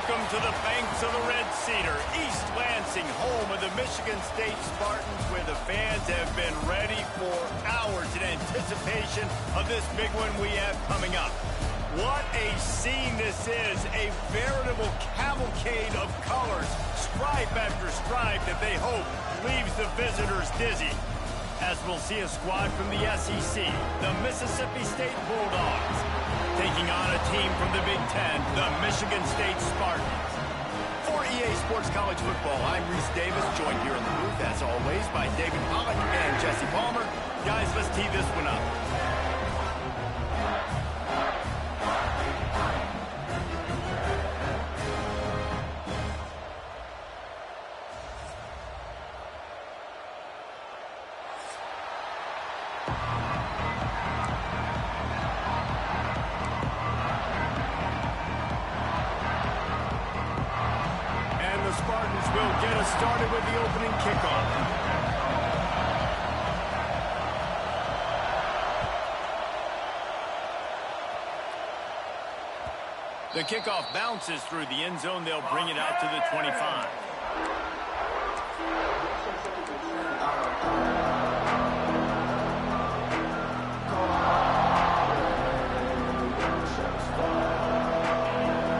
Welcome to the banks of the Red Cedar, East Lansing, home of the Michigan State Spartans, where the fans have been ready for hours in anticipation of this big one we have coming up. What a scene this is, a veritable cavalcade of colors, stripe after stripe that they hope leaves the visitors dizzy. As we'll see a squad from the SEC, the Mississippi State Bulldogs, taking on a team from the Big Ten, the Michigan State Spartans. For EA Sports College Football, I'm Reese Davis, joined here in the booth, as always, by David Pollack and Jesse Palmer. Guys, let's tee this one up. Spartans will get us started with the opening kickoff. The kickoff bounces through the end zone. They'll bring it out to the 25.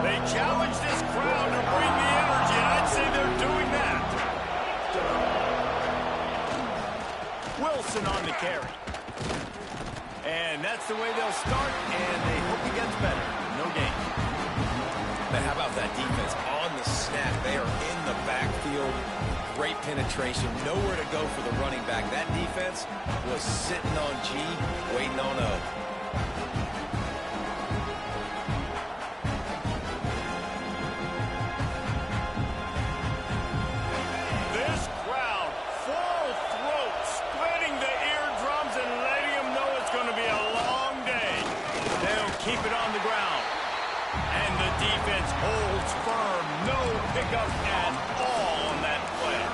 They challenge this crowd to bring the energy, and I'd say they're doing that. Wilson on the carry. And that's the way they'll start, and they hope he gets better. No gain. But how about that defense on the snap? They are in the backfield. Great penetration. Nowhere to go for the running back. That defense was sitting on G, waiting on O. This crowd, full throat, splitting the eardrums and letting them know it's going to be a long day. They'll keep it on the ground. And the defense holds firm. No pickup at all on that play.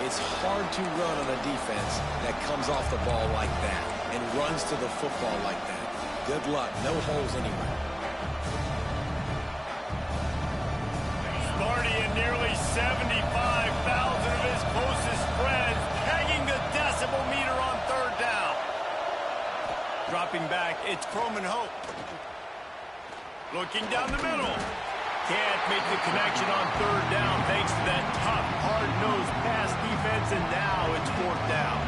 It's hard to run on a defense that comes off the ball like that and runs to the football like that. Good luck. No holes anywhere. Sparty and nearly 75,000 of his closest friends pegging the decibel meter on third down. Dropping back, it's Croman Hope. Looking down the middle. Can't make the connection on third down thanks to that tough, hard-nosed pass defense, and now it's fourth down.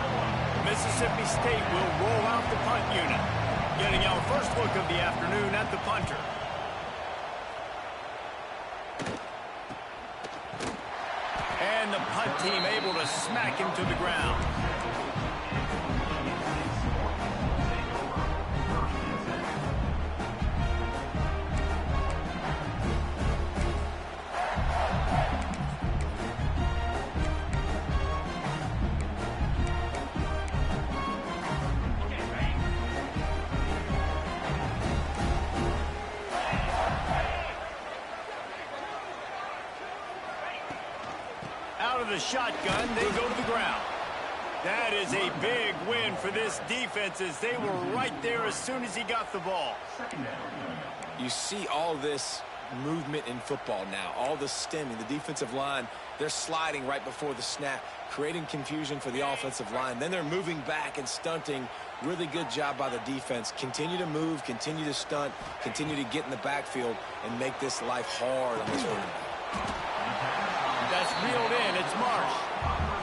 Mississippi State will roll out the punt unit. Getting our first look of the afternoon at the punter. And the punt team able to smack him to the ground. Out of the shotgun, they go to the ground. That is a big win for this defense, as they were right there as soon as he got the ball. You see all this movement in football now, all the stemming, the defensive line, they're sliding right before the snap, creating confusion for the offensive line. Then they're moving back and stunting. Really good job by the defense. Continue to move, continue to stunt, continue to get in the backfield and make this life hard on this running back. That's reeled in. It's Marsh.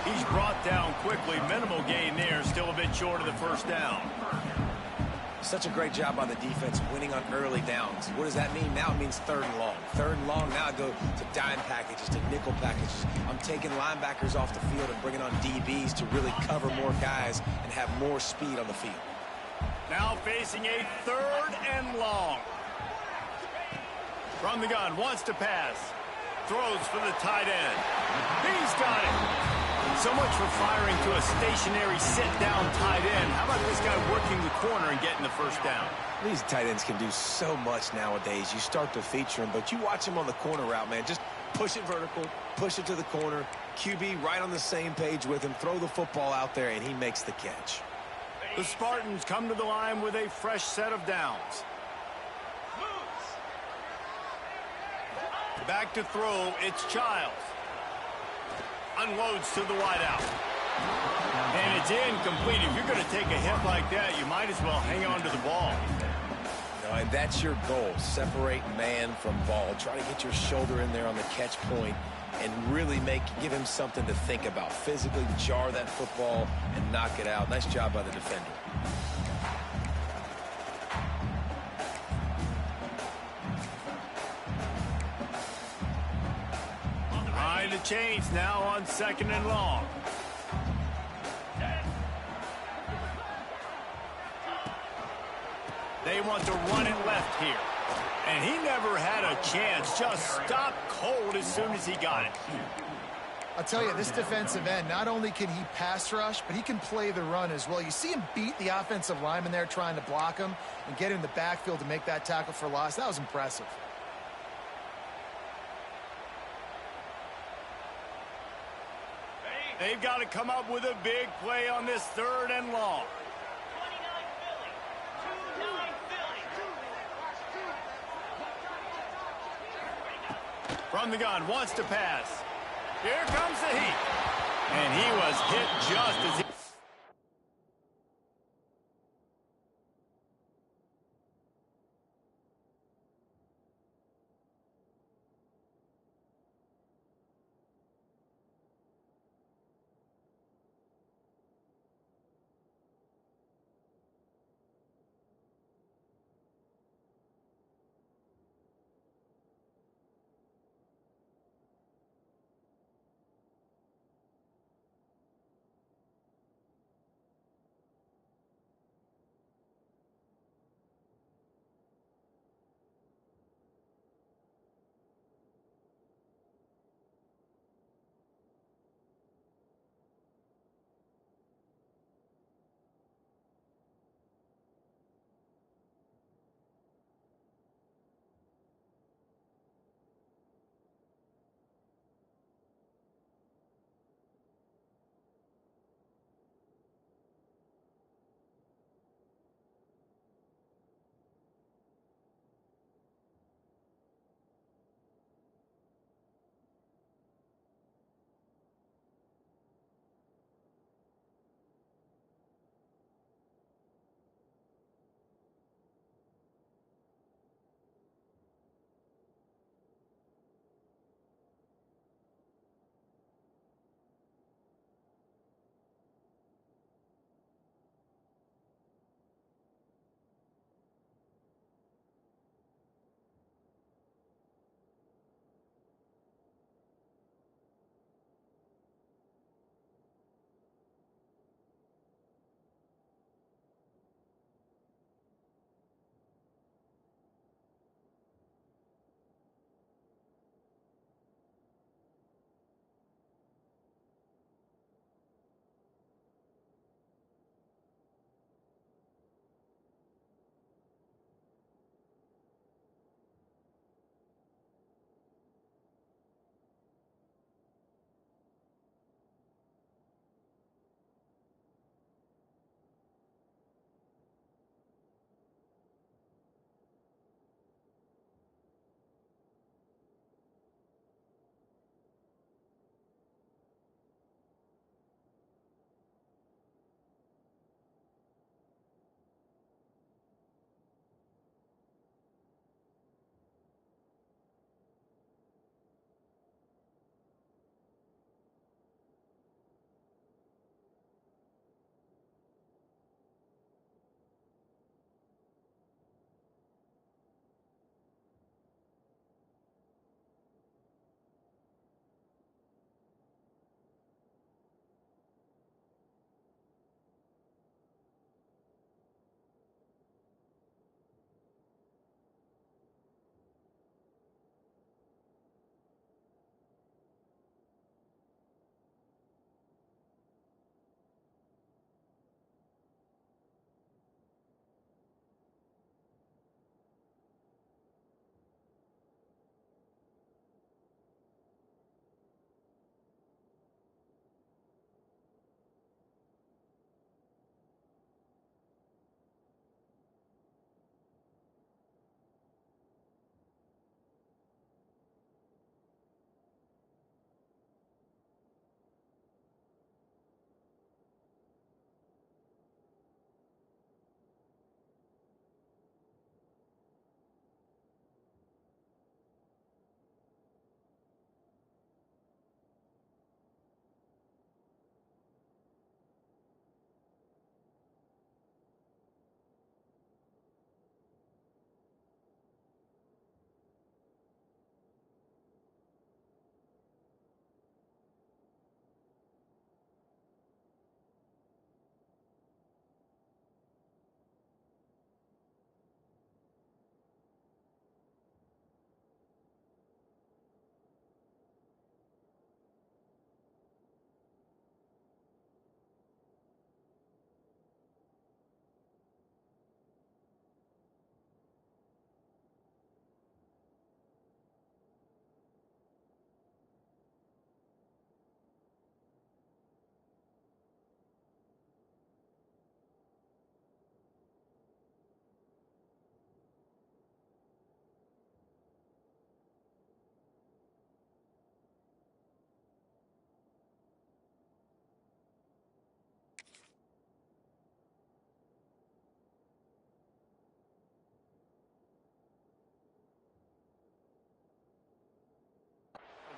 He's brought down quickly. Minimal gain there. Still a bit short of the first down. Such a great job by the defense winning on early downs. What does that mean? Now it means third and long. Third and long, now I go to dime packages, to nickel packages. I'm taking linebackers off the field and bringing on DBs to really cover more guys and have more speed on the field. Now facing a third and long. From the gun, wants to pass. Throws for the tight end. He's got it. So much for firing to a stationary sit-down tight end. How about this guy working the corner and getting the first down? These tight ends can do so much nowadays. You start to feature them, but you watch him on the corner route, man. Just push it vertical, push it to the corner. QB right on the same page with him. Throw the football out there, and he makes the catch. The Spartans come to the line with a fresh set of downs. Back to throw, it's Childs. Unloads to the wideout. And it's incomplete. If you're going to take a hit like that, you might as well hang on to the ball. And that's your goal. Separate man from ball. Try to get your shoulder in there on the catch point and really give him something to think about. Physically jar that football and knock it out. Nice job by the defender. Behind the chains now on 2nd and long. They want to run it left here. And he never had a chance. Just stopped cold as soon as he got it. I'll tell you, this defensive end, not only can he pass rush, but he can play the run as well. You see him beat the offensive lineman there trying to block him and get in the backfield to make that tackle for loss. That was impressive. They've got to come up with a big play on this 3rd and long. From the gun, wants to pass. Here comes the heat. And he was hit just as he...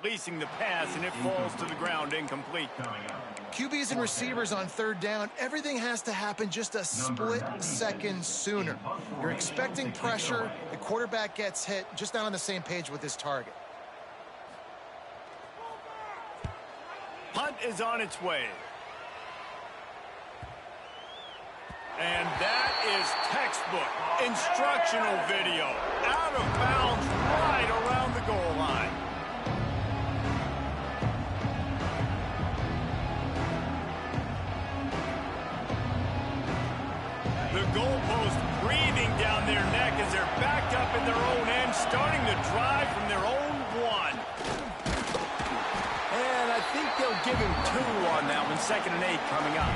releasing the pass, and it falls to the ground incomplete. QBs and receivers on third down, everything has to happen just a split second sooner. You're expecting pressure, the quarterback gets hit, just not on the same page with his target. Punt is on its way. And that is textbook instructional video. Out of bounds right around the goal line. The goalpost breathing down their neck as they're backed up in their own end, starting the drive from their own one. And I think they'll give him 2 on that one. 2nd and 8 coming up.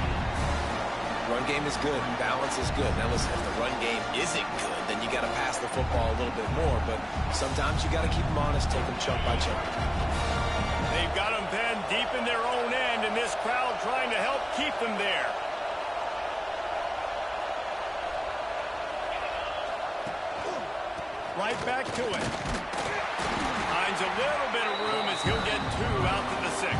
Run game is good. Balance is good. Now, listen, if the run game isn't good, then you got to pass the football a little bit more. But sometimes you got to keep them honest, take them chunk by chunk. They've got them pinned deep in their own end, and this crowd trying to help keep them there. Right back to it. Finds a little bit of room as he'll get 2 out to the 6.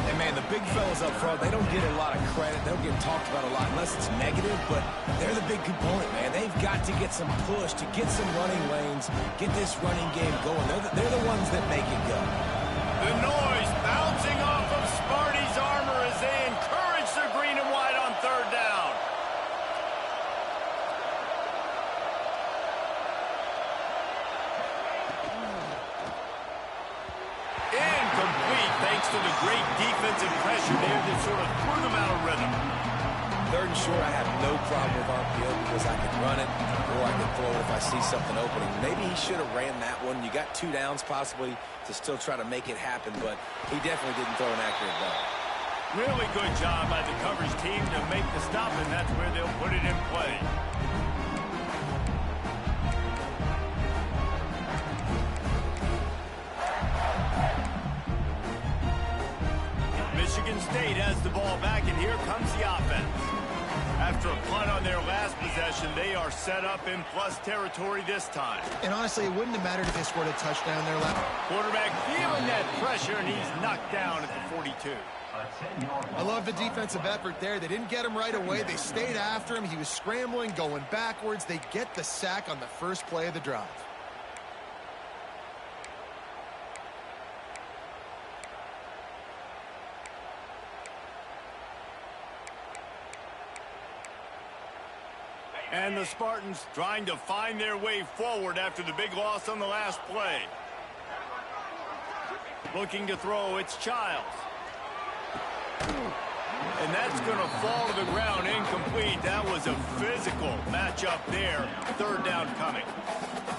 And, man, the big fellas up front, they don't get a lot of credit. They don't get talked about a lot unless it's negative, but they're the big component, man. They've got to get some push, to get some running lanes, get this running game going. They're the ones that make it go. The noise bouncing off of Sparty's armor as they encourage the green and white on third down. Incomplete thanks to the great defensive pressure there that sort of threw them out of rhythm. 3rd and short, I have no problem with RPO because I can run it or I can throw it if I see something opening. Maybe he should have ran that one. You got 2 downs possibly to still try to make it happen, but he definitely didn't throw an accurate ball. Really good job by the coverage team to make the stop, and that's where they'll put it in play. Michigan State has the ball back, and here comes the offense. After a punt on their last possession, they are set up in plus territory this time. And honestly, it wouldn't have mattered if they scored a touchdown there left. Quarterback feeling that pressure, and he's knocked down at the 42. I love the defensive effort there. They didn't get him right away. They stayed after him. He was scrambling, going backwards. They get the sack on the first play of the drive. And the Spartans trying to find their way forward after the big loss on the last play. Looking to throw, it's Childs. And that's going to fall to the ground incomplete. That was a physical matchup there. 3rd down coming.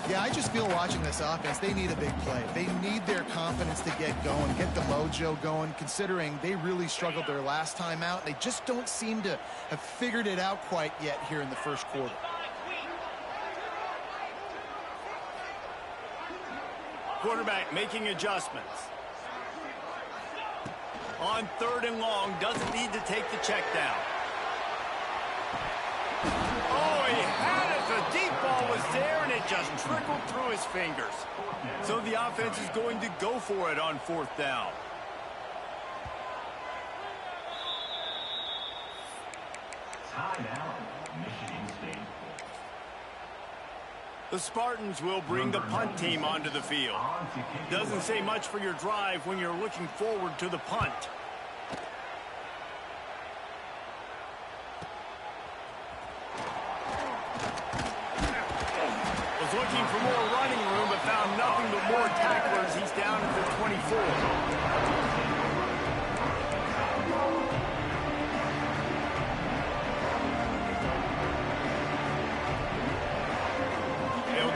Yeah, I just feel watching this offense, they need a big play. They need their confidence to get going, get the mojo going, considering they really struggled their last time out. They just don't seem to have figured it out quite yet here in the first quarter. Quarterback making adjustments. On 3rd and long, doesn't need to take the check down. Oh, he had it. The deep ball was there, and it just trickled through his fingers. So the offense is going to go for it on 4th down. The Spartans will bring the punt team onto the field. Doesn't say much for your drive when you're looking forward to the punt. Was looking for more running room, but found nothing but more tacklers. He's down at the 24.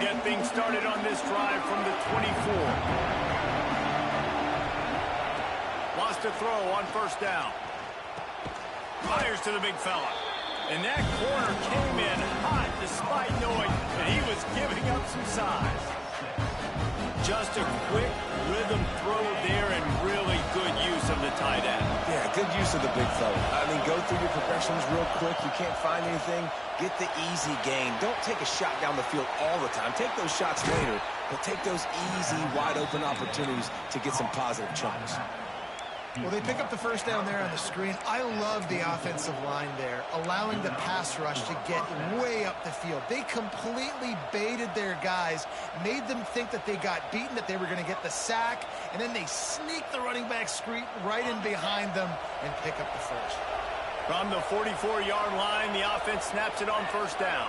Get things started on this drive from the 24. Lost a throw on 1st down. Fires to the big fella. And that corner came in hot despite knowing that he was giving up some size. Just a quick rhythm throw there and really good use of the tight end. Yeah, good use of the big fella. I mean, go through your progressions real quick. You can't find anything, get the easy gain. Don't take a shot down the field all the time. Take those shots later, but take those easy, wide-open opportunities to get some positive chunks. Well, they pick up the first down there on the screen. I love the offensive line there, allowing the pass rush to get way up the field. They completely baited their guys, made them think that they got beaten, that they were going to get the sack, and then they sneak the running back screen right in behind them and pick up the first. From the 44-yard line, the offense snaps it on first down.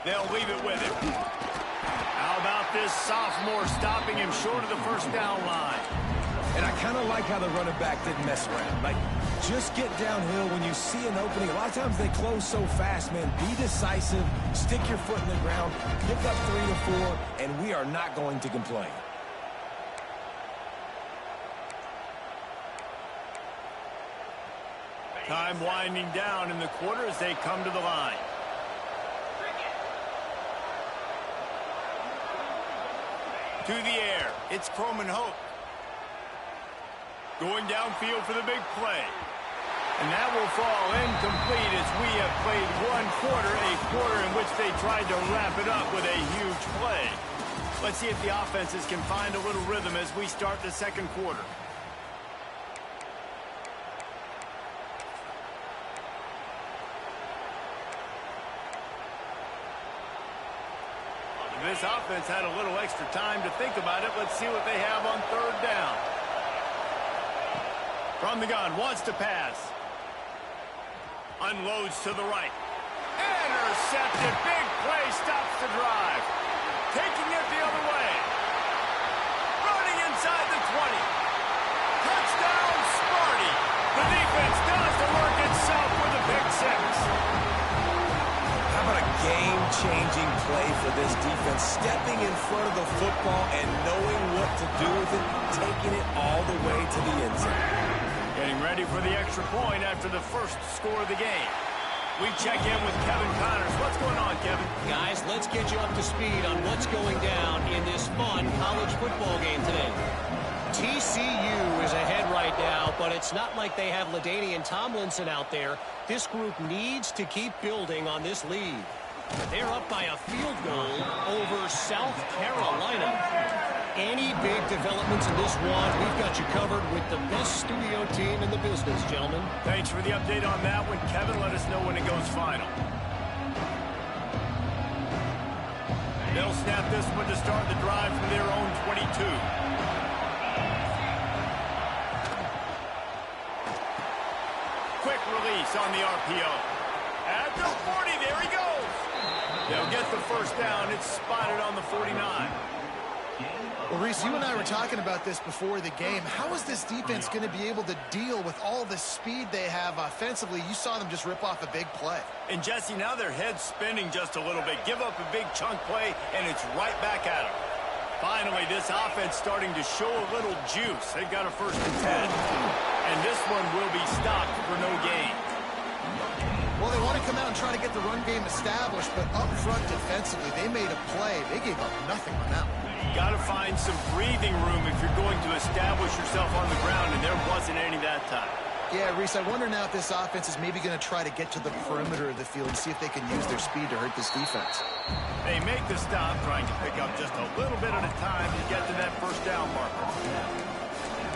They'll leave it with him. How about this sophomore stopping him short of the first down line? And I kind of like how the running back didn't mess around. Like, just get downhill when you see an opening. A lot of times they close so fast, man. Be decisive, stick your foot in the ground, pick up 3 to 4, and we are not going to complain. Time winding down in the quarter as they come to the line. To the air, it's Croman Hope. Going downfield for the big play. And that will fall incomplete as we have played one quarter, a quarter in which they tried to wrap it up with a huge play. Let's see if the offenses can find a little rhythm as we start the second quarter. This offense had a little extra time to think about it. Let's see what they have on third down. From the gun, wants to pass. Unloads to the right. Intercepted. Big play stops the drive. Taking it the other way. Running inside the 20. Touchdown, Sparty. The defense does the work itself with a pick six. How about a game-changing play for this defense? Stepping in front of the football and knowing what to do with it, taking it all the way to the end zone. Getting ready for the extra point after the first score of the game. We check in with Kevin Connors. What's going on, Kevin? Guys, let's get you up to speed on what's going down in this fun college football game today. TCU is ahead right now, but it's not like they have LaDainian Tomlinson out there. This group needs to keep building on this lead. They're up by a field goal over South Carolina. Any big developments in this one, we've got you covered with the best studio team in the business, gentlemen. Thanks for the update on that one, Kevin. Let us know when it goes final. They'll snap this one to start the drive from their own 22. Quick release on the RPO. At the 40, there he goes. They'll get the first down. It's spotted on the 49. Well, Reese, you and I were talking about this before the game. How is this defense going to be able to deal with all the speed they have offensively? You saw them just rip off a big play. And, Jesse, now their head's spinning just a little bit. Give up a big chunk play, and it's right back at them. Finally, this offense starting to show a little juice. They've got a 1st and 10. And this one will be stopped for no gain. Well, they want to come out and try to get the run game established, but up front defensively, they made a play. They gave up nothing on that one. Got to find some breathing room if you're going to establish yourself on the ground, and there wasn't any that time. Yeah, Reese, I wonder now if this offense is maybe going to try to get to the perimeter of the field and see if they can use their speed to hurt this defense. They make the stop, trying to pick up just a little bit at a time to get to that first down marker.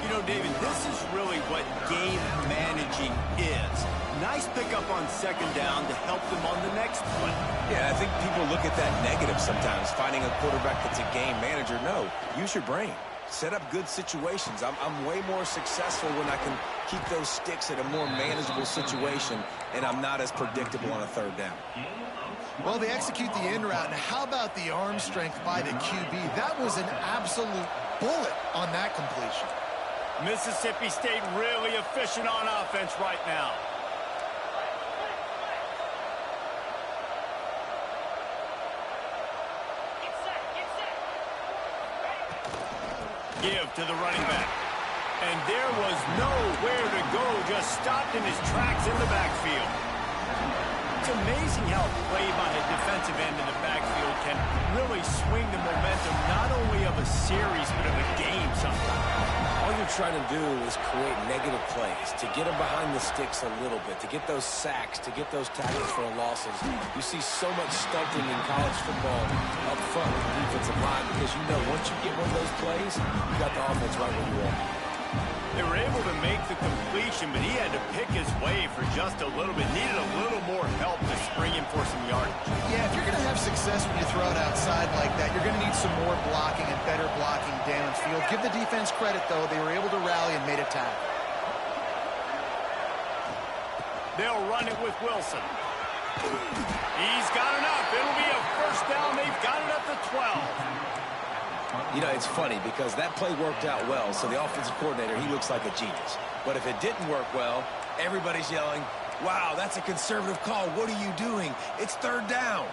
You know, David, this is really what game managing is. Nice pickup on 2nd down to help them on the next play. Yeah, I think people look at that negative sometimes, finding a quarterback that's a game manager. No, use your brain. Set up good situations. I'm way more successful when I can keep those sticks at a more manageable situation, and I'm not as predictable on a 3rd down. Well, they execute the in route. Now, how about the arm strength by the QB? That was an absolute bullet on that completion. Mississippi State really efficient on offense right now. give to the running back. And there was nowhere to go, just stopped in his tracks in the backfield. It's amazing how play by a defensive end in the backfield can really swing the momentum not only of a series but of a game sometimes. All you're trying to do is create negative plays, to get them behind the sticks a little bit, to get those sacks, to get those tackles for losses. You see so much stunting in college football up front with the defensive line because you know once you get one of those plays, you got the offense right where you are. They were able to make the completion, but he had to pick his way for just a little bit. Needed a little more help to spring him for some yardage. Yeah, if you're going to have success when you throw it outside like that, you're going to need some more blocking and better blocking downfield. Give the defense credit, though. They were able to rally and made a tackle. They'll run it with Wilson. He's got enough. It'll be a first down. They've got it up to 12. You know, it's funny because that play worked out well, so the offensive coordinator, he looks like a genius. But if it didn't work well, everybody's yelling, wow, that's a conservative call. What are you doing? It's third down.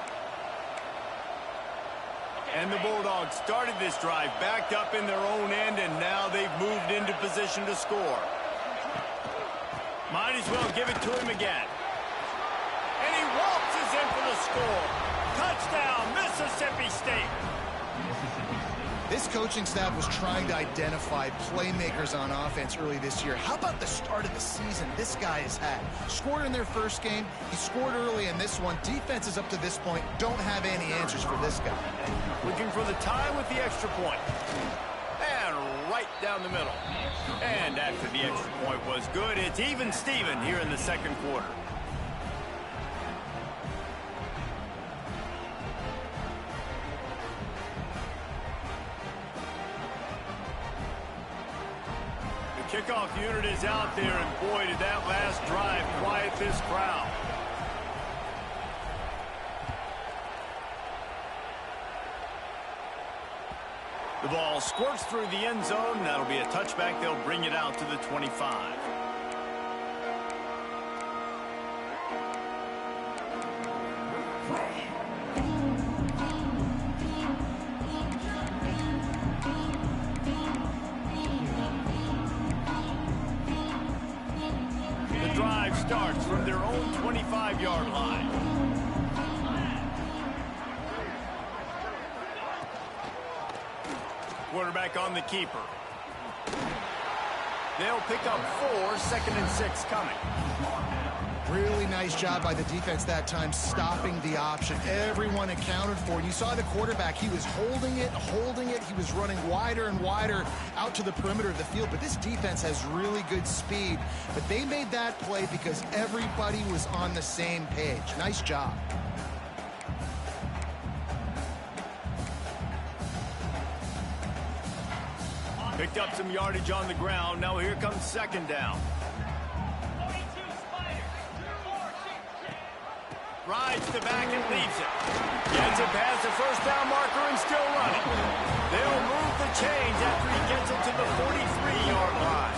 And the Bulldogs started this drive backed up in their own end, and now they've moved into position to score. Might as well give it to him again. And he waltzes in for the score. Touchdown, Mississippi State. This coaching staff was trying to identify playmakers on offense early this year. How about the start of the season this guy has had? Scored in their first game. He scored early in this one. Defenses up to this point don't have any answers for this guy. Looking for the tie with the extra point. And right down the middle. And after the extra point was good, it's even Steven here in the second quarter. Kickoff unit is out there, and boy, did that last drive quiet this crowd. The ball squirts through the end zone. That'll be a touchback. They'll bring it out to the 25. Starts from their own 25-yard line. Quarterback on the keeper. They'll pick up 4, 2nd and 6 coming. Really nice job by the defense that time, stopping the option. Everyone accounted for it. You saw the quarterback. He was holding it. He was running wider and wider out to the perimeter of the field. But this defense has really good speed. But they made that play because everybody was on the same page. Nice job. Picked up some yardage on the ground. Now here comes second down. Rides the back and leaves it. Gets it past the first down marker and still running. They'll move the chains after he gets it to the 43-yard line.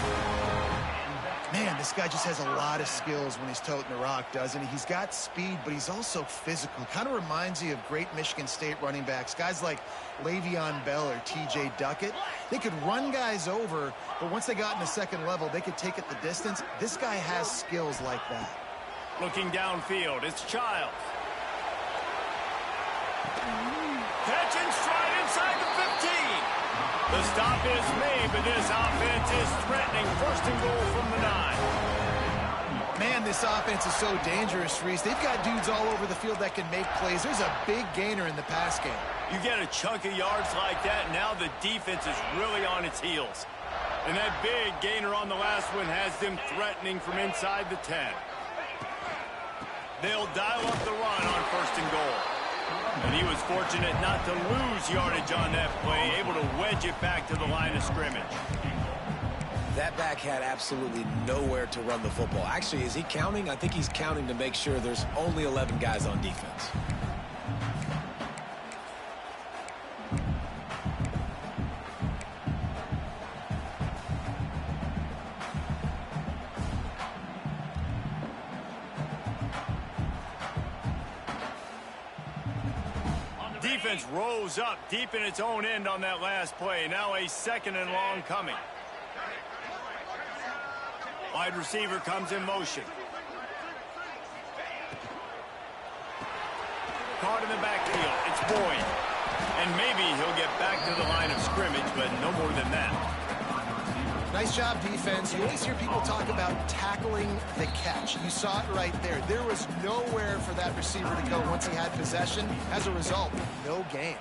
Man, this guy just has a lot of skills when he's toting the rock, doesn't he? He's got speed, but he's also physical. Kind of reminds you of great Michigan State running backs. Guys like Le'Veon Bell or T.J. Duckett. They could run guys over, but once they got in the second level, they could take it the distance. This guy has skills like that. Looking downfield, it's Childs. Catch and stride inside the 15. The stop is made, but this offense is threatening. First and goal from the 9. Man, this offense is so dangerous, Reese. They've got dudes all over the field that can make plays. There's a big gainer in the pass game. You get a chunk of yards like that, now the defense is really on its heels. And that big gainer on the last one has them threatening from inside the 10. They'll dial up the run on first and goal. And he was fortunate not to lose yardage on that play, able to wedge it back to the line of scrimmage. That back had absolutely nowhere to run the football. Actually, is he counting? I think he's counting to make sure there's only 11 guys on defense. defense rose up deep in its own end on that last play. Now a 2nd and long coming. Wide receiver comes in motion. Caught in the backfield. It's Boyd. And maybe he'll get back to the line of scrimmage, but no more than that. Nice job, defense. You always hear people talk about tackling the catch. You saw it right there. There was nowhere for that receiver to go once he had possession. As a result, no gain.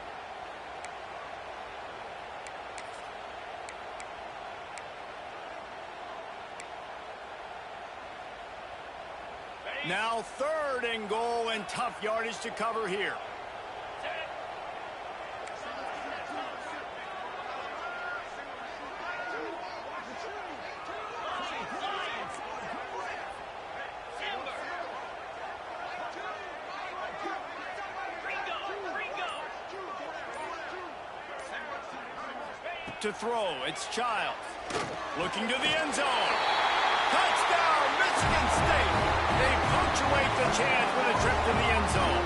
Now 3rd and goal, and tough yardage to cover here. To throw, it's Childs. Looking to the end zone. Touchdown, Michigan State. They punctuate the chance with a trip to the end zone.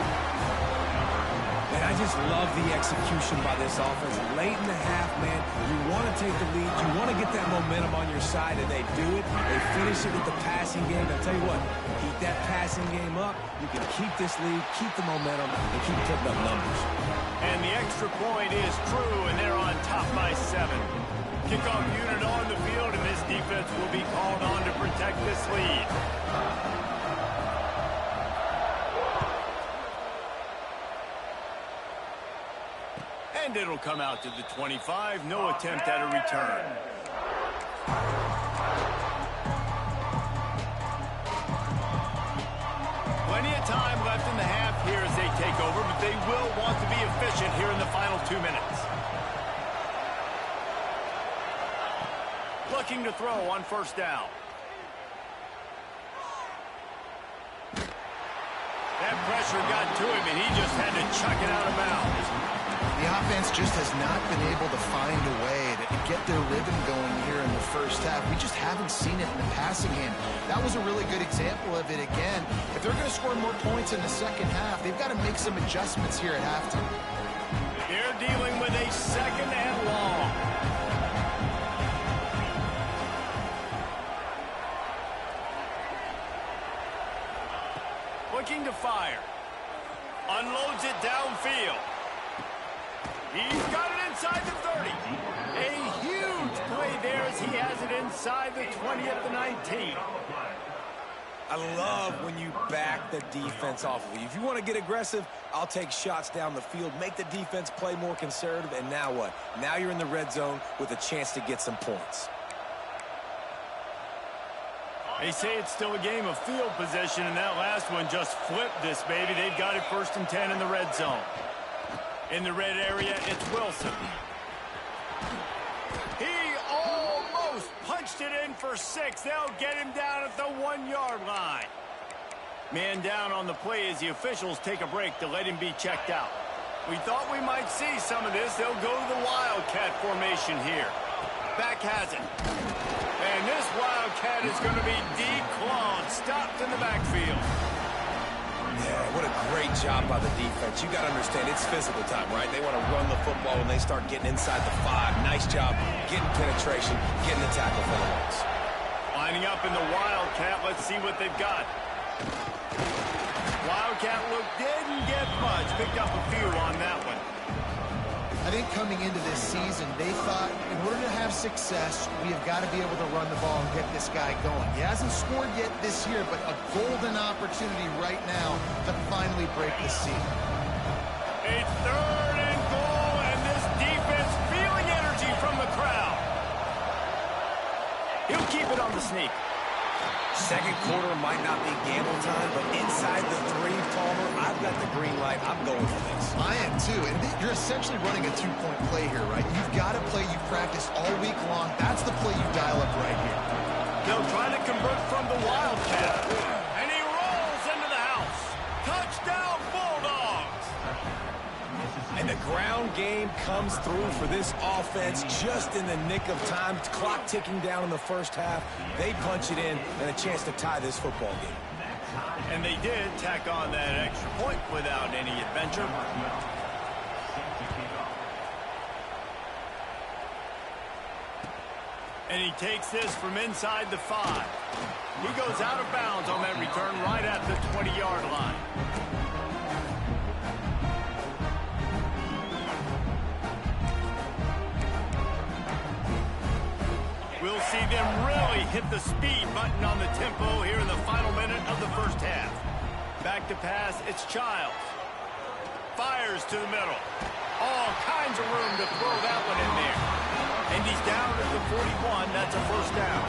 Man, I just love the execution by this offense. Late in the half, man, you want to take the lead. You want to get that momentum on your side, and they do it. They finish it with the passing game. I'll tell you what, keep that passing game up. You can keep this lead, keep the momentum, and keep putting up numbers. And the extra point is true, and they're on top by 7. Kickoff unit on the field, and this defense will be called on to protect this lead. And it'll come out to the 25. No attempt at a return. Plenty of time left in the half here as they take over, but they will want to be efficient here in the final 2 minutes. Looking to throw on 1st down. That pressure got to him, and he just had to chuck it out of bounds. The offense just has not been able to find a way to get their rhythm going here in the 1st half. We just haven't seen it in the passing game. That was a really good example of it again. If they're going to score more points in the 2nd half, they've got to make some adjustments here at halftime. They're dealing with a 2nd and long. Looking to fire. Unloads it downfield. He's got it inside the 30. A huge play there as he has it inside the 20 at the 19. I love when you back the defense off of you. If you want to get aggressive, I'll take shots down the field, make the defense play more conservative, and now what? Now you're in the red zone with a chance to get some points. They say it's still a game of field possession, and that last one just flipped this baby. They've got it 1st and 10 in the red zone. In the red area, it's Wilson. He almost punched it in for 6. They'll get him down at the 1-yard line. Man down on the play as the officials take a break to let him be checked out. We thought we might see some of this. They'll go to the Wildcat formation here. Back has it. And this Wildcat is going to be declawed, stopped in the backfield. Yeah, what a great job by the defense. You got to understand, it's physical time, right? They want to run the football when they start getting inside the 5. Nice job getting penetration, getting the tackle for the loss. Lining up in the Wildcat. Let's see what they've got. Wildcat look didn't get much. Picked up a few on that one. I think coming into this season, they thought in order to have success, we have got to be able to run the ball and get this guy going. He hasn't scored yet this year, but a golden opportunity right now to finally break the seal. A 3rd and goal, and this defense feeling energy from the crowd. He'll keep it on the sneak. 2nd quarter might not be gamble time, but inside the 3, Palmer, I've got the green light. I'm going for this. I am too, and you're essentially running a 2-point play here, right? You've got a play you practice all week long. That's the play you dial up right here. They'll try to convert from the Wildcat, and he rolls into the house. Touchdown, Bulldogs! And the ground game comes through for this offense just in the nick of time. Clock ticking down in the 1st half. They punch it in and a chance to tie this football game. And they did tack on that extra point without any adventure. And he takes this from inside the 5. He goes out of bounds on that return right at the 20-yard line. We'll see them really hit the speed button on the tempo here in the final minute of the first half. Back to pass, it's Childs. Fires to the middle. All kinds of room to throw that one in there. And he's down at the 41. That's a first down.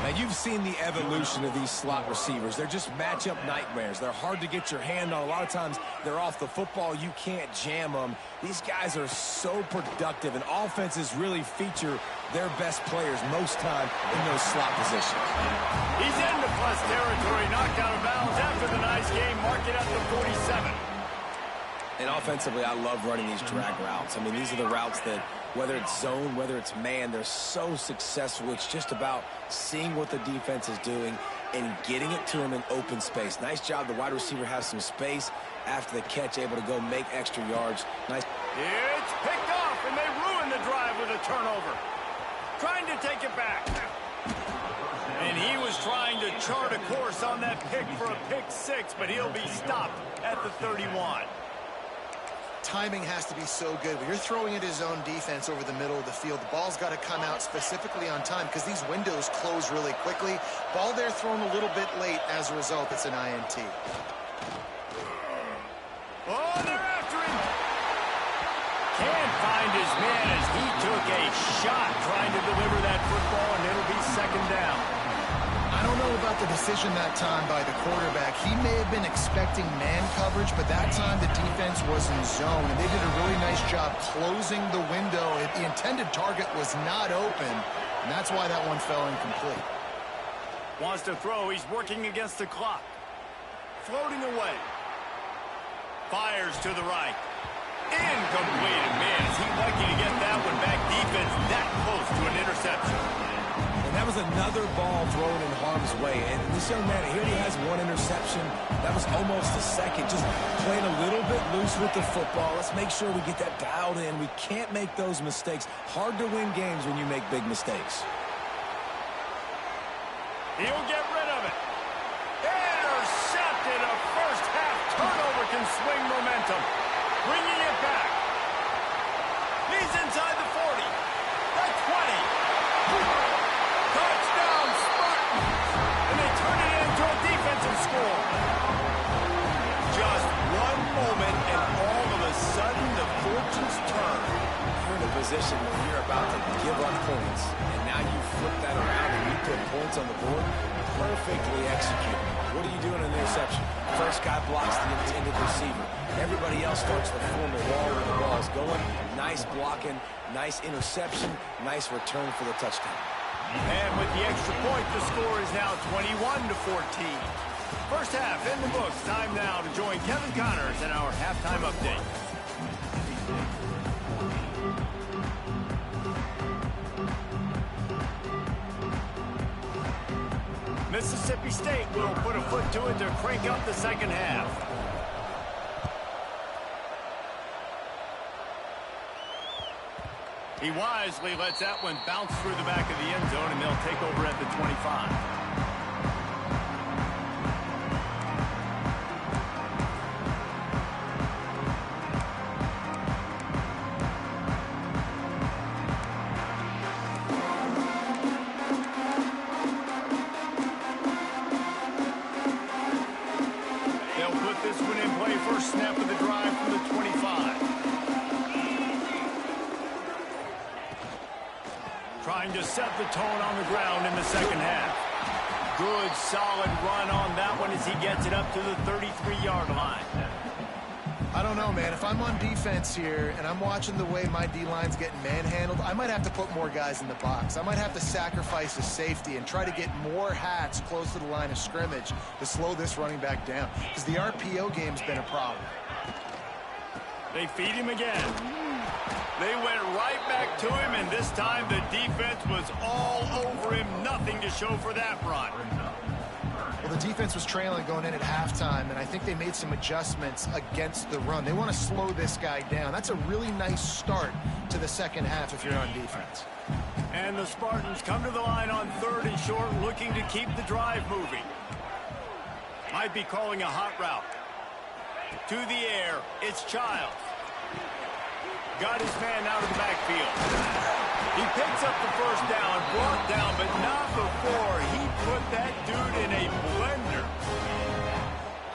Now, you've seen the evolution of these slot receivers. They're just matchup nightmares. They're hard to get your hand on. A lot of times, they're off the football. You can't jam them. These guys are so productive, and offenses really feature their best players most time in those slot positions. He's into plus territory, knocked out of bounds after the nice game. Mark it at the 47. And offensively, I love running these drag routes. I mean, these are the routes that, whether it's zone, whether it's man, they're so successful. It's just about seeing what the defense is doing and getting it to them in open space. Nice job. The wide receiver has some space after the catch, able to go make extra yards. Nice. It's picked off, and they ruin the drive with a turnover. Trying to take it back. And he was trying to chart a course on that pick for a pick 6, but he'll be stopped at the 31. Timing has to be so good. When you're throwing into zone defense over the middle of the field, the ball's got to come out specifically on time because these windows close really quickly. Ball there thrown a little bit late. As a result, it's an INT. Oh, they're after him. Can't find his man as he took a shot trying to deliver that football, and it'll be second down. I don't know about the decision that time by the quarterback. He may have been expecting man coverage, but that time the defense was in zone, and they did a really nice job closing the window. The intended target was not open, and that's why that one fell incomplete. Wants to throw. He's working against the clock. Floating away. Fires to the right. Incomplete. And man, is he lucky to get that one back. Defense that close to an interception. That was another ball thrown in harm's way. And this young man, here he has one interception. That was almost a second. Just playing a little bit loose with the football. Let's make sure we get that dialed in. We can't make those mistakes. Hard to win games when you make big mistakes. He'll get rid of it. Intercepted. A first half turnover can swing momentum. Bringing it back. He's inside the 40. The 20. Touchdown Spartans! And they turn it into a defensive score. Just one moment, and all of a sudden, the fortunes turn. You're in a position where you're about to give up points, and now you flip that around and you put points on the board. Perfectly executed. What are you doing in the interception? First guy blocks the intended receiver. Everybody else starts to form a wall where the ball's going. Nice blocking, nice interception, nice return for the touchdown. And with the extra point, the score is now 21-14. First half in the books. Time now to join Kevin Connors in our halftime update. Mississippi State will put a foot to it to crank up the second half. He wisely lets that one bounce through the back of the end zone, and they'll take over at the 25. They'll put this one in play. First snap of the drive from the 25. Trying to set the tone on the ground in the second half. Good, solid run on that one as he gets it up to the 33-yard line. I don't know, man. If I'm on defense here and I'm watching the way my D-line's getting manhandled, I might have to put more guys in the box. I might have to sacrifice a safety and try to get more hats close to the line of scrimmage to slow this running back down, because the RPO game's been a problem. They feed him again. They went right back to him, and this time the defense was all over him. Nothing to show for that run. Well, the defense was trailing going in at halftime, and I think they made some adjustments against the run. They want to slow this guy down. That's a really nice start to the second half if you're on defense. And And the Spartans come to the line on 3rd and short, looking to keep the drive moving. Might be calling a hot route. To the air, it's Childs. Got his man out of the backfield. He picks up the first down, brought down, but not before he put that dude in a blender.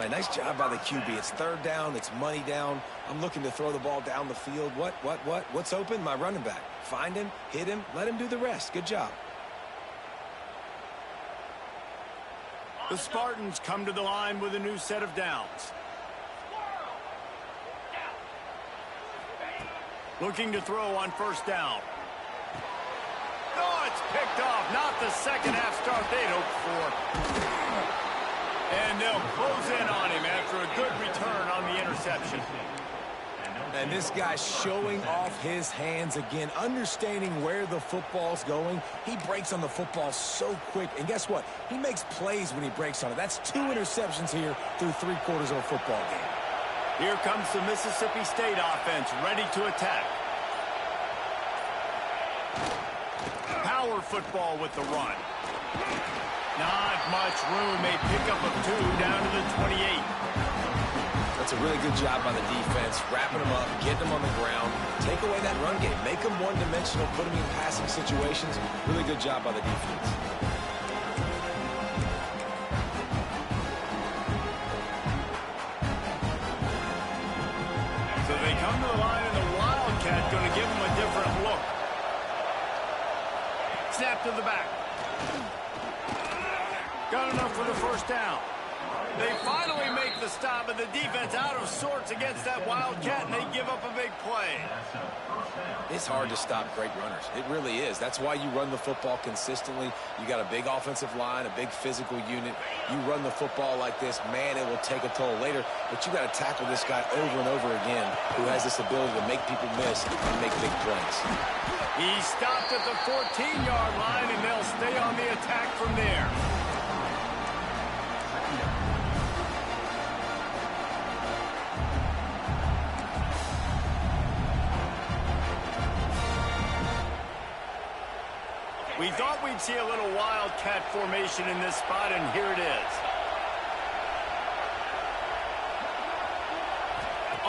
Nice job by the QB. It's 3rd down. It's money down. I'm looking to throw the ball down the field. What's open? My running back. Find him, hit him, let him do the rest. Good job. The Spartans come to the line with a new set of downs. Looking to throw on 1st down. Oh, it's picked off. Not the second half start they'd hoped for. And they'll close in on him after a good return on the interception. And this guy's showing off his hands again, understanding where the football's going. He breaks on the football so quick. And guess what? He makes plays when he breaks on it. That's 2 interceptions here through 3/4 of a football game. Here comes the Mississippi State offense, ready to attack. Power football with the run. Not much room. A pickup of 2 down to the 28. That's a really good job by the defense, wrapping them up, getting them on the ground, take away that run game, make them one-dimensional, put them in passing situations. Really good job by the defense. So they come to the line, and the Wildcat going to give them a different look. Snap to the back. Got enough for the 1st down. They finally make the stop, but the defense out of sorts against that Wildcat, and they give up a big play. It's hard to stop great runners. It really is. That's why you run the football consistently. You got a big offensive line, a big physical unit. You run the football like this, man, it will take a toll later. But you got to tackle this guy over and over again who has this ability to make people miss and make big plays. He stopped at the 14-yard line, and they'll stay on the attack from there. We thought we'd see a little Wildcat formation in this spot, and here it is.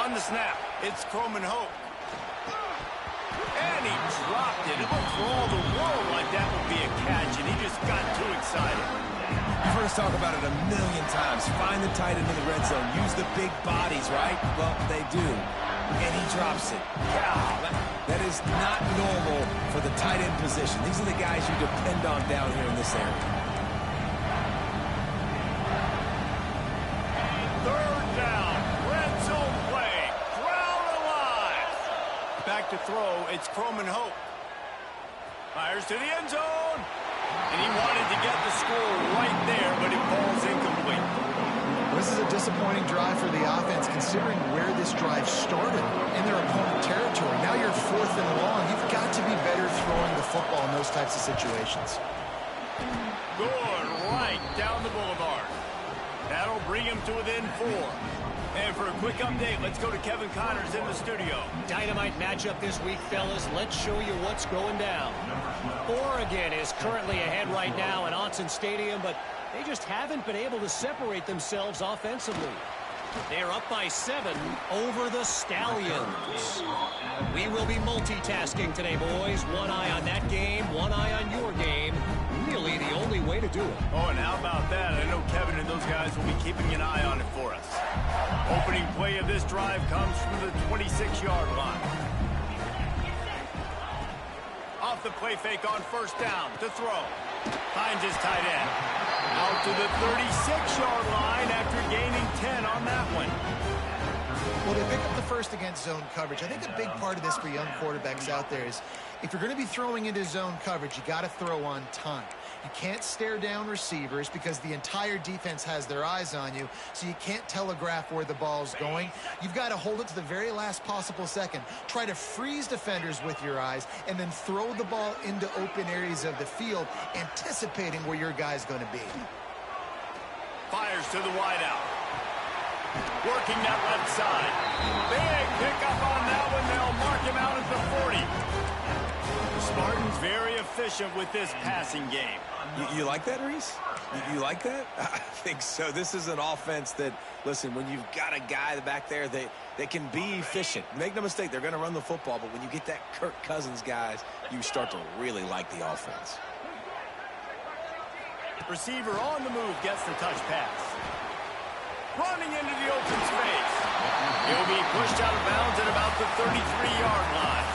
On the snap, it's Croman Hope. And he dropped it. It looked for all the world like that would be a catch, and he just got too excited. You've heard us talk about it a million times. Find the tight end in the red zone. Use the big bodies, right? Well, they do. And he drops it. Wow, that is not normal for the tight end position. These are the guys you depend on down here in this area. 3rd down, red zone play, crowd alive. Back to throw, it's Croman Hope. Fires to the end zone. And he wanted to get the score right there, but it falls incomplete. This is a disappointing drive for the offense, considering where this drive started in their opponent territory. Now you're 4th and long. You've got to be better throwing the football in those types of situations. Good, right down the boulevard. That'll bring him to within 4. And for a quick update, let's go to Kevin Connors in the studio. Dynamite matchup this week, fellas. Let's show you what's going down. Oregon is currently ahead right now at Autzen Stadium, but they just haven't been able to separate themselves offensively. They're up by 7 over the Stallions. We will be multitasking today, boys. One eye on that game, one eye on your game. Really the only way to do it. Oh, and how about that? I know Kevin and those guys will be keeping an eye on it for us. Opening play of this drive comes from the 26-yard line. Off the play fake on 1st down to throw. Finds his tight end. Out to the 36-yard line after gaining 10 on that one. Well, they pick up the first against zone coverage. I think a big part of this for young quarterbacks out there is if you're going to be throwing into zone coverage, you got to throw on time. You can't stare down receivers because the entire defense has their eyes on you, so you can't telegraph where the ball's going. You've got to hold it to the very last possible second. Try to freeze defenders with your eyes and then throw the ball into open areas of the field, anticipating where your guy's going to be. Fires to the wideout. Working that left side. Big pickup on that one. They'll mark him out at the 40. The Spartans very efficient with this passing game. You like that, Reese? You like that? I think so. This is an offense that, listen, when you've got a guy back there that can be efficient, make no mistake, they're going to run the football, but when you get that Kirk Cousins, guys, you start to really like the offense. Receiver on the move gets the touch pass. Running into the open space. He'll be pushed out of bounds at about the 33-yard line.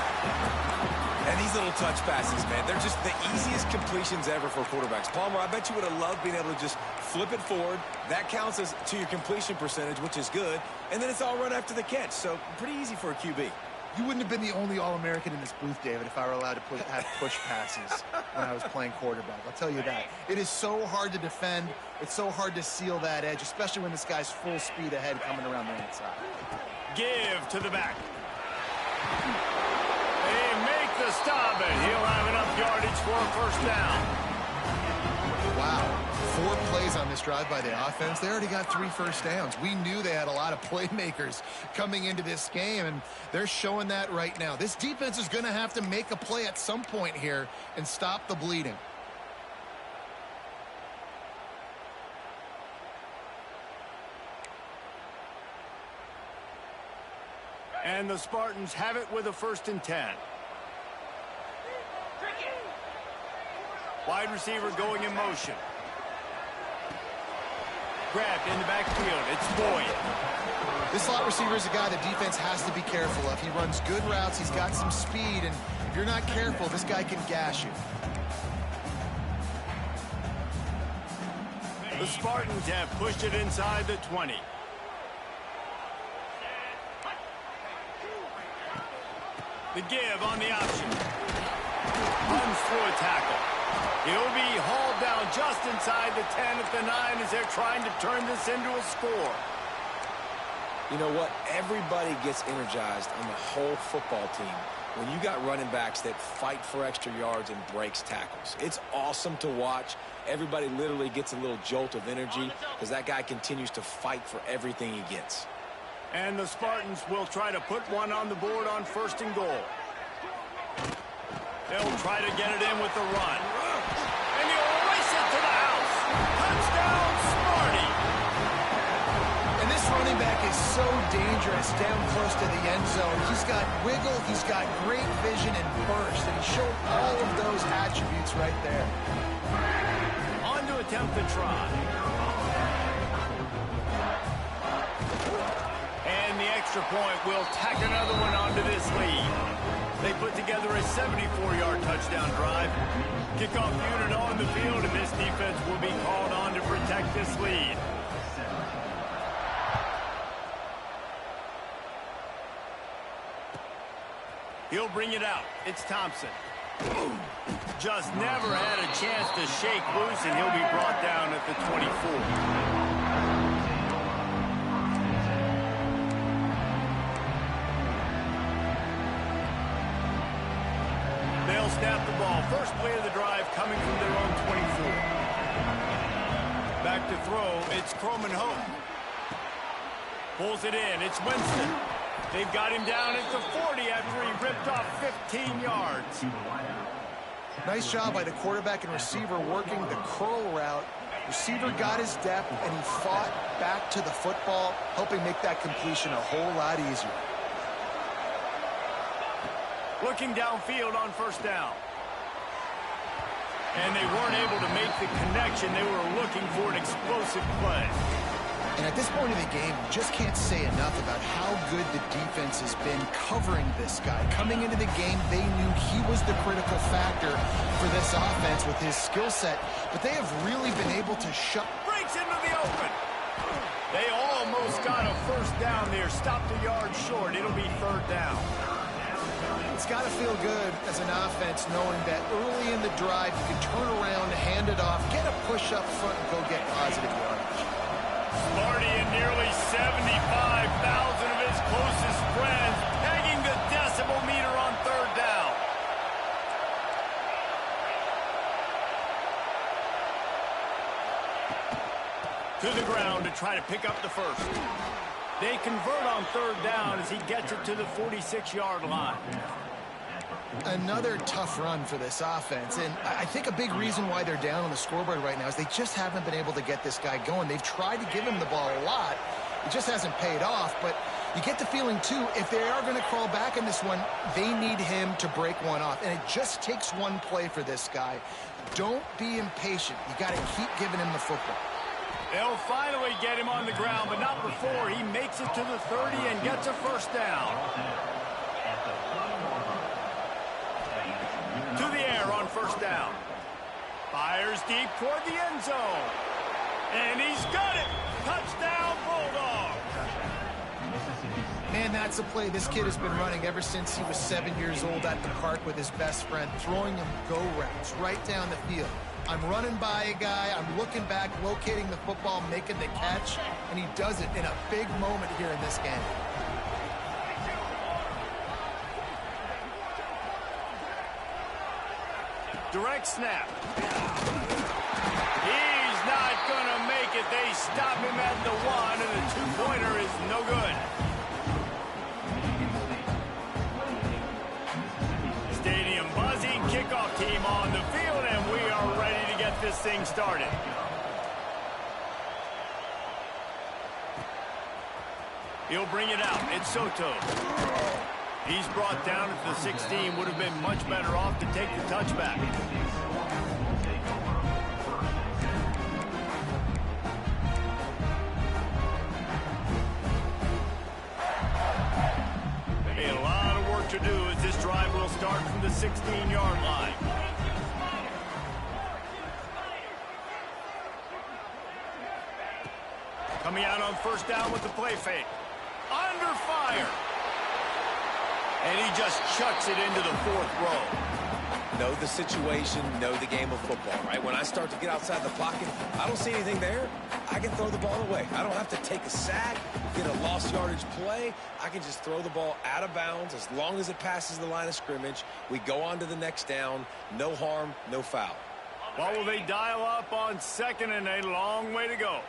And these little touch passes, man, they're just the easiest completions ever for quarterbacks. Palmer, I bet you would have loved being able to just flip it forward. That counts as to your completion percentage, which is good. And then it's all run after the catch. So pretty easy for a QB. You wouldn't have been the only All-American in this booth, David, if I were allowed to have push passes when I was playing quarterback. I'll tell you that. It is so hard to defend. It's so hard to seal that edge, especially when this guy's full speed ahead coming around the inside. Give to the back. They make the stop, and he'll have enough yardage for a first down. Wow. 4 plays on this drive by the offense. They already got 3 first downs. We knew they had a lot of playmakers coming into this game, and they're showing that right now. This defense is going to have to make a play at some point here and stop the bleeding. And the Spartans have it with a 1st and 10. Wide receiver going in motion. Grabbed in the backfield. It's Boyd. This slot receiver is a guy the defense has to be careful of. He runs good routes. He's got some speed, and if you're not careful, this guy can gash you. The Spartans have pushed it inside the 20. The give on the option. Runs through a tackle. He'll be hauled down just inside the 10 at the 9 as they're trying to turn this into a score. You know what? Everybody gets energized on the whole football team when you got running backs that fight for extra yards and breaks tackles. It's awesome to watch. Everybody literally gets a little jolt of energy because that guy continues to fight for everything he gets. And the Spartans will try to put one on the board on 1st and goal. They'll try to get it in with the run. And he'll race it to the house. Touchdown, Sparty. And this running back is so dangerous down close to the end zone. He's got wiggle, he's got great vision and burst, and he showed all of those attributes right there. On to attempt the try. And the extra point will tack another one onto this lead. They put together a 74-yard touchdown drive. Kickoff unit on the field, and this defense will be called on to protect this lead. He'll bring it out. It's Thompson. Just never had a chance to shake loose, and he'll be brought down at the 24. They'll snap the ball. First play of the drive coming from their own 24. Back to throw. It's Croman Hope. Pulls it in. It's Winston. They've got him down at the 40 after he ripped off 15 yards. Nice job by the quarterback and receiver working the curl route. Receiver got his depth, and he fought back to the football, helping make that completion a whole lot easier. Looking downfield on 1st down. And they weren't able to make the connection. They were looking for an explosive play. And at this point of the game, you just can't say enough about how good the defense has been covering this guy. Coming into the game, they knew he was the critical factor for this offense with his skill set. But they have really been able to shut. Breaks into the open. They almost got a 1st down there. Stopped a yard short. It'll be 3rd down. It's got to feel good as an offense knowing that early in the drive you can turn around, hand it off, get a push up front, and go get positive yardage. Sparty and nearly 75,000 of his closest friends pegging the decibel meter on 3rd down. To the ground to try to pick up the 1st. They convert on 3rd down as he gets it to the 46-yard line. Another tough run for this offense, and I think a big reason why they're down on the scoreboard right now is they just haven't been able to get this guy going. They've tried to give him the ball a lot. It just hasn't paid off, but you get the feeling, too, if they are going to crawl back in this one, they need him to break one off, and it just takes one play for this guy. Don't be impatient. You got to keep giving him the football. They'll finally get him on the ground, but not before he makes it to the 30 and gets a first down. To the air on first down. Fires deep toward the end zone. And he's got it. Touchdown, Bulldogs. Man, that's a play this kid has been running ever since he was 7 years old at the park with his best friend, throwing him go routes right down the field. I'm running by a guy, I'm looking back, locating the football, making the catch, and he does it in a big moment here in this game. Direct snap. He's not going to make it. They stop him at the 1, and the two-pointer is no good. Stadium buzzing, kickoff team on the field, and we are ready to get this thing started. He'll bring it out. It's Soto. He's brought down at the 16. Would have been much better off to take the touchback. A lot of work to do as this drive will start from the 16-yard line. Coming out on first down with the play fake. Under fire. And he just chucks it into the fourth row. Know the situation, know the game of football, right? When I start to get outside the pocket, I don't see anything there. I can throw the ball away. I don't have to take a sack, get a lost yardage play. I can just throw the ball out of bounds as long as it passes the line of scrimmage. We go on to the next down. No harm, no foul. What will they dial up on second and a long way to go?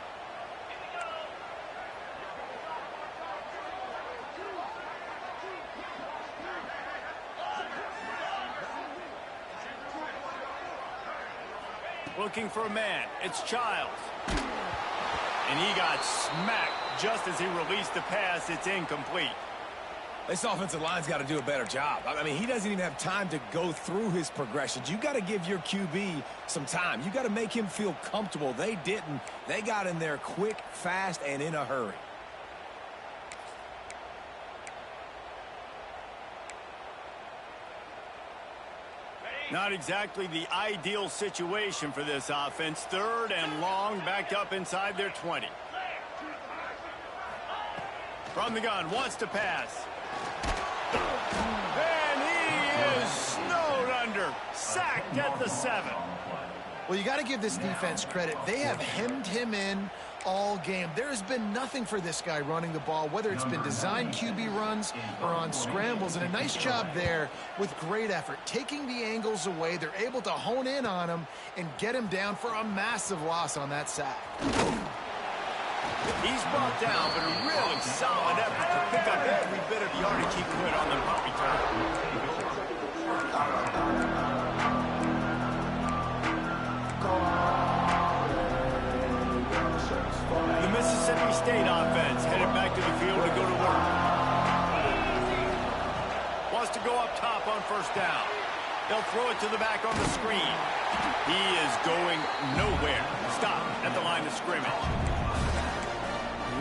Looking for a man. It's Childs. And he got smacked just as he released the pass. It's incomplete. This offensive line's got to do a better job. I mean, he doesn't even have time to go through his progressions. You got to give your QB some time. You got to make him feel comfortable. They didn't. They got in there quick, fast, and in a hurry. Not exactly the ideal situation for this offense. Third and long, backed up inside their 20. From the gun, wants to pass. And he is snowed under. Sacked at the 7. Well, you got to give this defense credit. They have hemmed him in all game. There has been nothing for this guy running the ball, whether it's been designed QB runs or on scrambles, and a nice job there with great effort. Taking the angles away, they're able to hone in on him and get him down for a massive loss on that sack. He's brought down, but a really solid effort to pick up every bit of yardage he could on the punt return. The Mississippi State offense headed back to the field to go to work. Wants to go up top on first down. They'll throw it to the back on the screen. He is going nowhere. Stop at the line of scrimmage.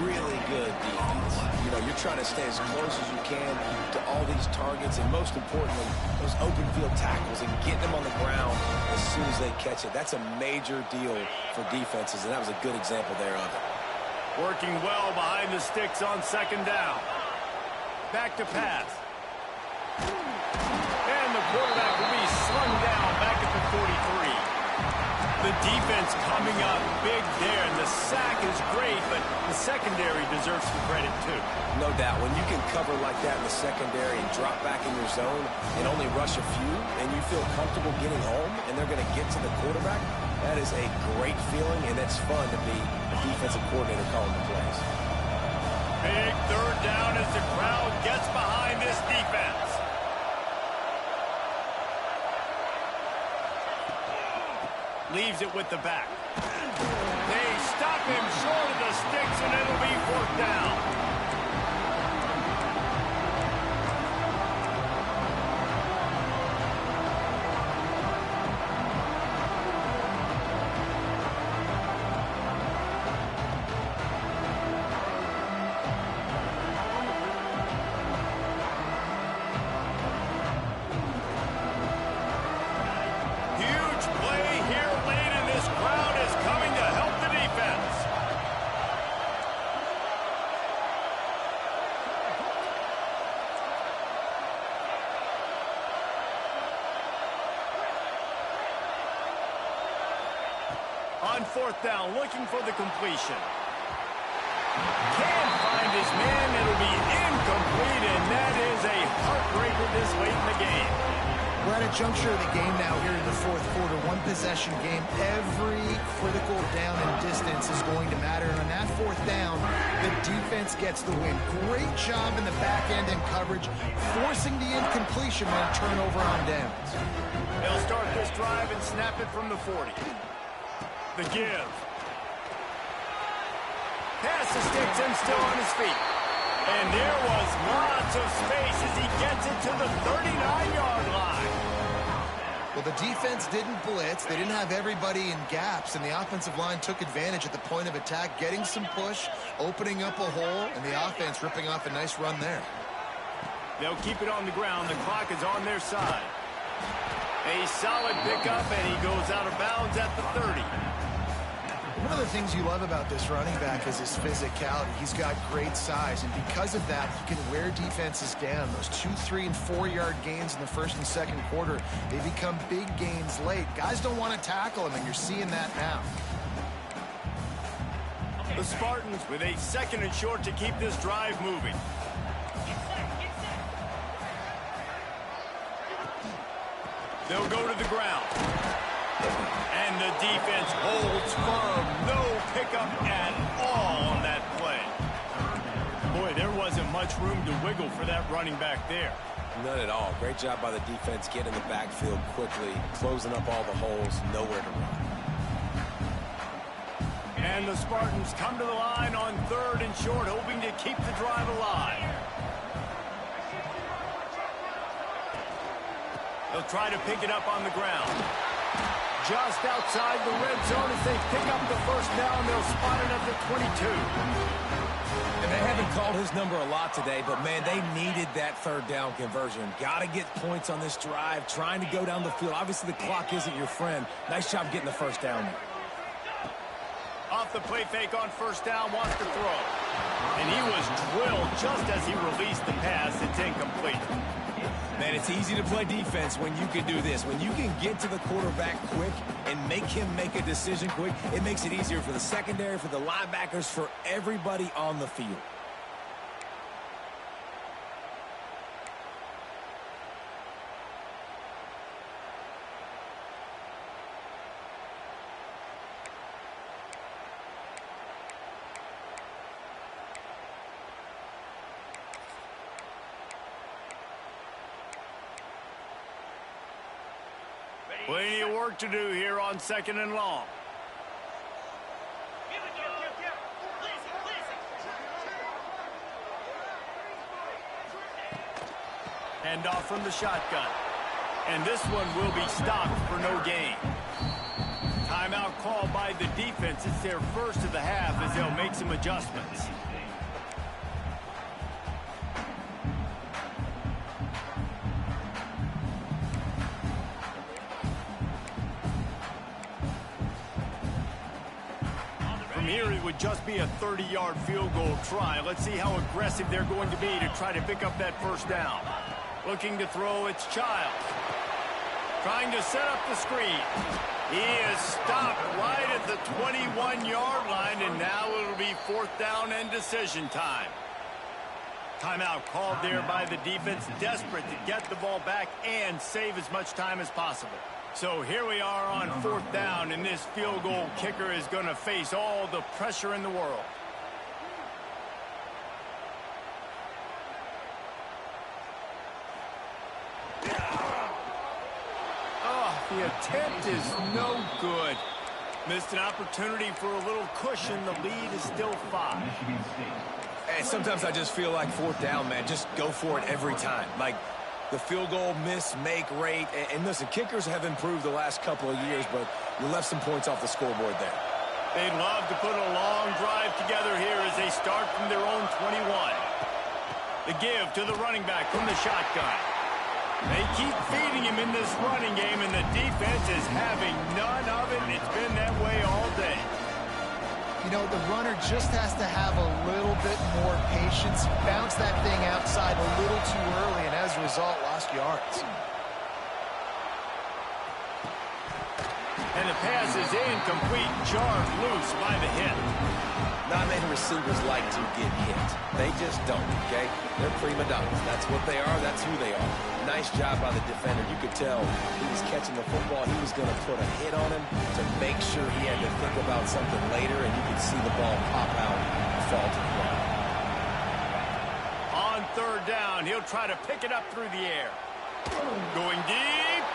Really good defense. You know, you're trying to stay as close as you can to all these targets, and most importantly, those open field tackles and getting them on the ground as soon as they catch it. That's a major deal for defenses, and that was a good example there of it. Working well behind the sticks on second down. Back to pass. And the quarterback will be slung down back at the 43. The defense coming up big there, and the sack is great, but the secondary deserves some credit too. No doubt. When you can cover like that in the secondary and drop back in your zone and only rush a few, and you feel comfortable getting home, and they're going to get to the quarterback, that is a great feeling, and it's fun to be a defensive coordinator calling the plays. Big third down as the crowd gets behind this defense. Leaves it with the back. They stop him short of the sticks, and it'll be 4th down. On 4th down, looking for the completion. Can't find his man. It'll be incomplete, and that is a heartbreaker this late in the game. We're at a juncture of the game now here in the 4th quarter. One possession game. Every critical down and distance is going to matter. And on that 4th down, the defense gets the win. Great job in the back end and coverage, forcing the incompletion on turnover on downs. They'll start this drive and snap it from the 40. The give. Pass the sticks and still on his feet. And there was lots of space as he gets it to the 39-yard line. Well, the defense didn't blitz. They didn't have everybody in gaps, and the offensive line took advantage at the point of attack, getting some push, opening up a hole, and the offense ripping off a nice run there. They'll keep it on the ground. The clock is on their side. A solid pickup, and he goes out of bounds at the 30. One of the things you love about this running back is his physicality. He's got great size, and because of that, he can wear defenses down. Those 2-, 3-, and 4-yard gains in the 1st and 2nd quarter, they become big gains late. Guys don't want to tackle him, and you're seeing that now. The Spartans with a 2nd and short to keep this drive moving. They'll go to the ground. And the defense holds firm. No pickup at all on that play. Boy, there wasn't much room to wiggle for that running back there. None at all. Great job by the defense getting the backfield quickly, closing up all the holes, nowhere to run. And the Spartans come to the line on 3rd and short, hoping to keep the drive alive. They'll try to pick it up on the ground. Just outside the red zone as they pick up the 1st down. They'll spot it at the 22. And they haven't called his number a lot today, but, man, they needed that 3rd down conversion. Got to get points on this drive, trying to go down the field. Obviously, the clock isn't your friend. Nice job getting the 1st down. Off the play fake on 1st down, wants to throw. And he was drilled just as he released the pass. It's incomplete. Man, it's easy to play defense when you can do this. When you can get to the quarterback quick and make him make a decision quick, it makes it easier for the secondary, for the linebackers, for everybody on the field. Plenty of work to do here on 2nd and long. Hand off from the shotgun. And this one will be stopped for no gain. Timeout called by the defense. It's their 1st of the half as they'll make some adjustments. Here it would just be a 30-yard field goal try. Let's see how aggressive they're going to be to try to pick up that 1st down. Looking to throw, it's Childs. Trying to set up the screen. He is stopped right at the 21-yard line, and now it'll be 4th down and decision time. Timeout called there by the defense, desperate to get the ball back and save as much time as possible. So here we are on 4th down, and this field goal kicker is going to face all the pressure in the world. The attempt is no good. Missed an opportunity for a little cushion. The lead is still 5. And sometimes I just feel like fourth down, man. Just go for it every time. Like the field goal miss, make rate. And listen, kickers have improved the last couple of years, but you left some points off the scoreboard there. They'd love to put a long drive together here as they start from their own 21. The give to the running back from the shotgun. They keep feeding him in this running game, and the defense is having none of it. It's been that way all day. You know, the runner just has to have a little bit more patience. Bounce that thing outside a little too early, and as a result, lost yards. And the pass is incomplete, jarred loose by the hit. Not many receivers like to get hit. They just don't, okay? They're prima donnas. That's what they are. That's who they are. Nice job by the defender. You could tell he was catching the football. He was going to put a hit on him to make sure he had to think about something later, and you could see the ball pop out and fall to the ground. On third down, he'll try to pick it up through the air. Going deep.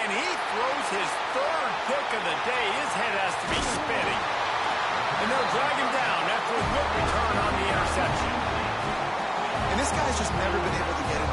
And he throws his third pick of the day. His head has to be spinning. And they'll drag him down after a good return on the interception. And this guy's just never been